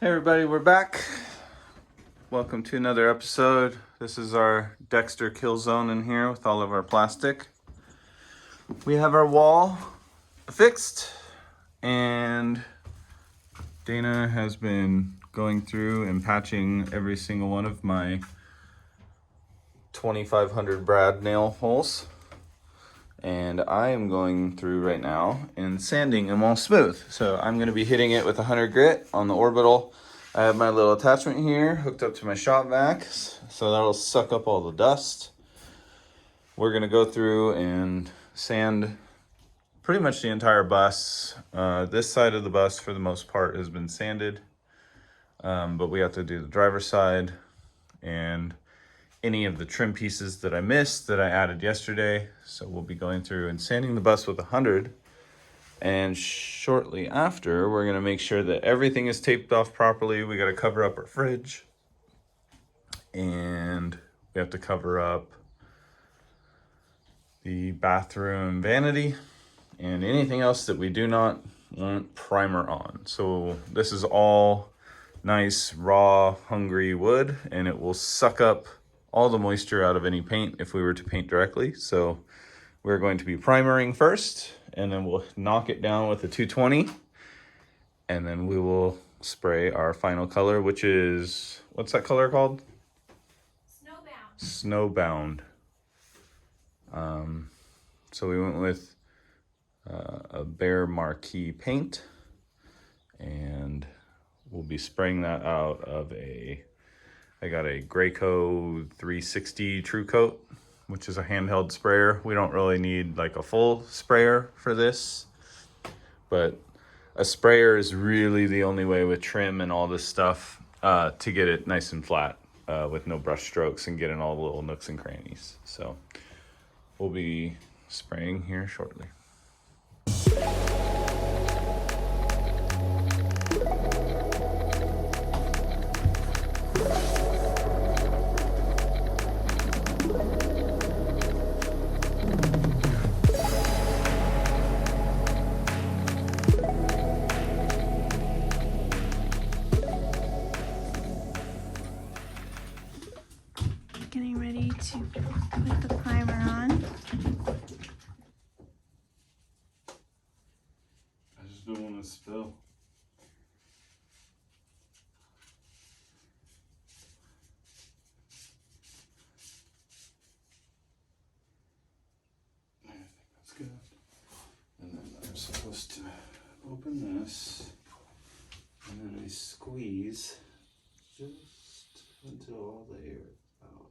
Hey everybody, we're back. Welcome to another episode. This is our Dexter kill zone in here with all of our plastic. We have our wall fixed and Dana has been going through and patching every single one of my 2500 brad nail holes. And I am going through right now and sanding them all smooth. So I'm going to be hitting it with 100 grit on the orbital. I have my little attachment here hooked up to my shop vac, so that'll suck up all the dust. We're going to go through and sand pretty much the entire bus. This side of the bus for the most part has been sanded, but we have to do the driver's side and any of the trim pieces that I missed that I added yesterday. So we'll be going through and sanding the bus with 100. And shortly after, we're gonna make sure that everything is taped off properly. We gotta cover up our fridge. And we have to cover up the bathroom vanity and anything else that we do not want primer on. So this is all nice, raw, hungry wood, and it will suck up all the moisture out of any paint if we were to paint directly. So we're going to be primering first, and then we'll knock it down with a 220, and then we will spray our final color, which is, what's that color called? Snowbound. So we went with a Bear Marquee paint, and we'll be spraying that out of I got a TRUECOAT 360 TRUECOAT, which is a handheld sprayer. We don't really need like a full sprayer for this, but a sprayer is really the only way with trim and all this stuff to get it nice and flat with no brush strokes and get in all the little nooks and crannies. So we'll be spraying here shortly. Getting ready to put the primer on. I just don't want to spill. I think that's good. And then I'm supposed to open this, and then I squeeze just until all the air is out.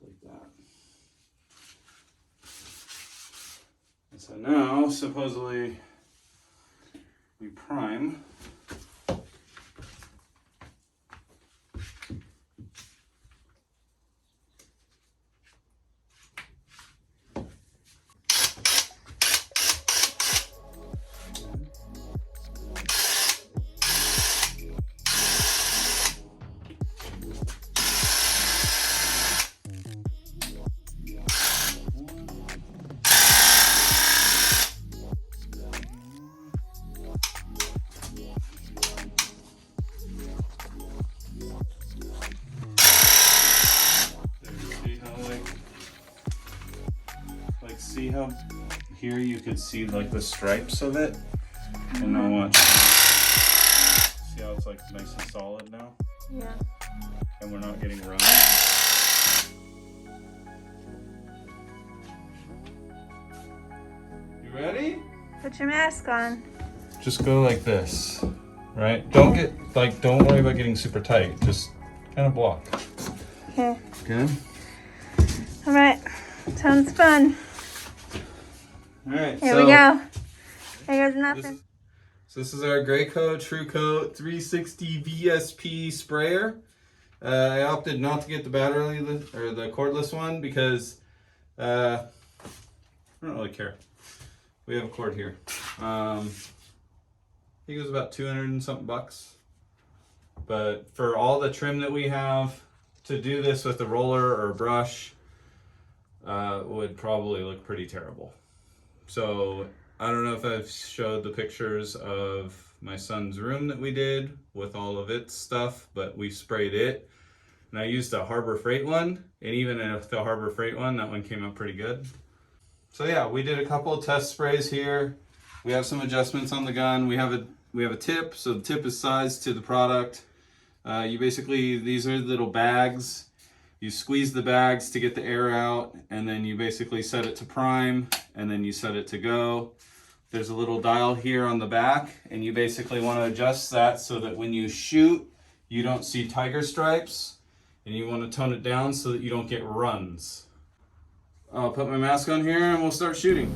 Like that. And so now, supposedly, we prime. See how here you could see like the stripes of it, and now watch. See how it's like nice and solid now? Yeah. And we're not getting run. You ready? Put your mask on. Just go like this, right? Don't worry about getting super tight. Just kind of block. Okay. Good? All right. Sounds fun. All right. Here we go. There goes nothing. This is our TRUECOAT 360 VSP sprayer. I opted not to get the the cordless one because I don't really care. We have a cord here. I think it was about 200 and something bucks. But for all the trim that we have, to do this with a roller or a brush would probably look pretty terrible. So I don't know if I've showed the pictures of my son's room that we did with all of its stuff, but we sprayed it. And I used a Harbor Freight one, and even if the Harbor Freight one, that one came out pretty good. So yeah, we did a couple of test sprays here. We have some adjustments on the gun. We have a tip, so the tip is sized to the product. You basically, these are little bags. You squeeze the bags to get the air out, and then you basically set it to prime, and then you set it to go. There's a little dial here on the back, and you basically want to adjust that so that when you shoot, you don't see tiger stripes, and you want to tone it down so that you don't get runs. I'll put my mask on here and we'll start shooting.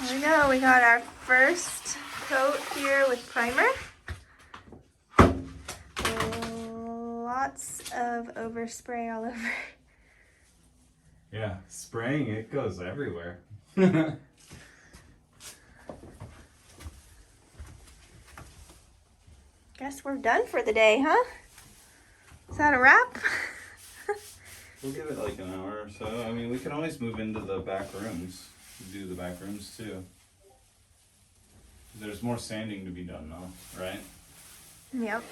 Here we go. We got our first coat here with primer. Lots of overspray all over. Yeah, spraying it goes everywhere. Guess we're done for the day, huh? Is that a wrap? We'll give it like an hour or so. I mean, we can always move into the back rooms. Do the back rooms too. There's more sanding to be done though, right? Yep.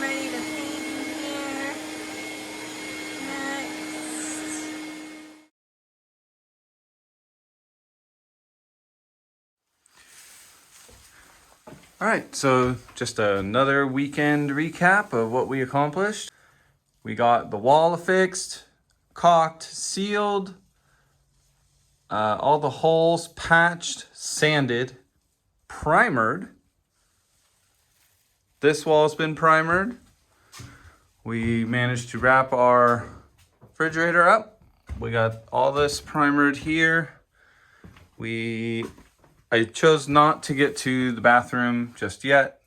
Ready to paint in here. Next. All right, so just another weekend recap of what we accomplished. We got the wall affixed, caulked, sealed, all the holes patched, sanded, primered. This wall's been primered. We managed to wrap our refrigerator up. We got all this primered here. I chose not to get to the bathroom just yet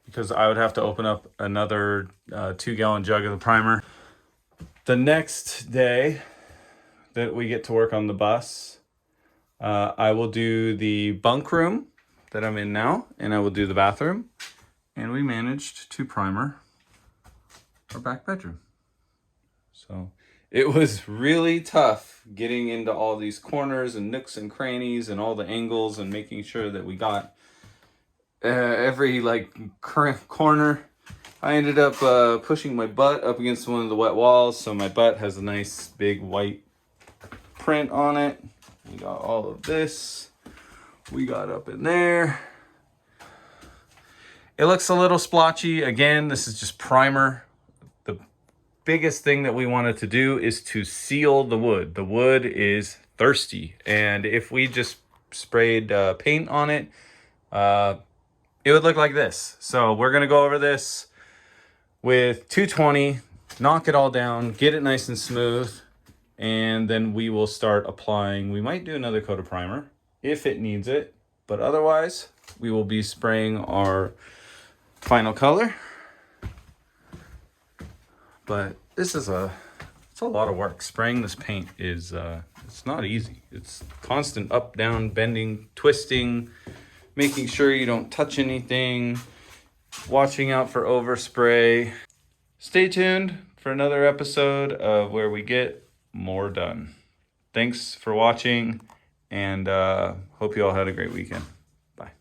because I would have to open up another 2-gallon jug of the primer. The next day that we get to work on the bus, I will do the bunk room that I'm in now, and I will do the bathroom. and we managed to primer our back bedroom. So it was really tough getting into all these corners and nooks and crannies and all the angles and making sure that we got every like corner. I ended up pushing my butt up against one of the wet walls, so my butt has a nice big white print on it. We got all of this. We got up in there. It looks a little splotchy. Again, this is just primer. The biggest thing that we wanted to do is to seal the wood. The wood is thirsty, and if we just sprayed paint on it, it would look like this. So we're gonna go over this with 220, knock it all down, get it nice and smooth, and then we will start applying. We might do another coat of primer if it needs it, but otherwise we will be spraying our final color. But this is it's a lot of work. Spraying this paint is it's not easy. It's constant up, down, bending, twisting, making sure you don't touch anything, watching out for overspray. Stay tuned for another episode of where we get more done. Thanks for watching, and hope you all had a great weekend. Bye.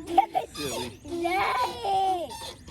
Daddy.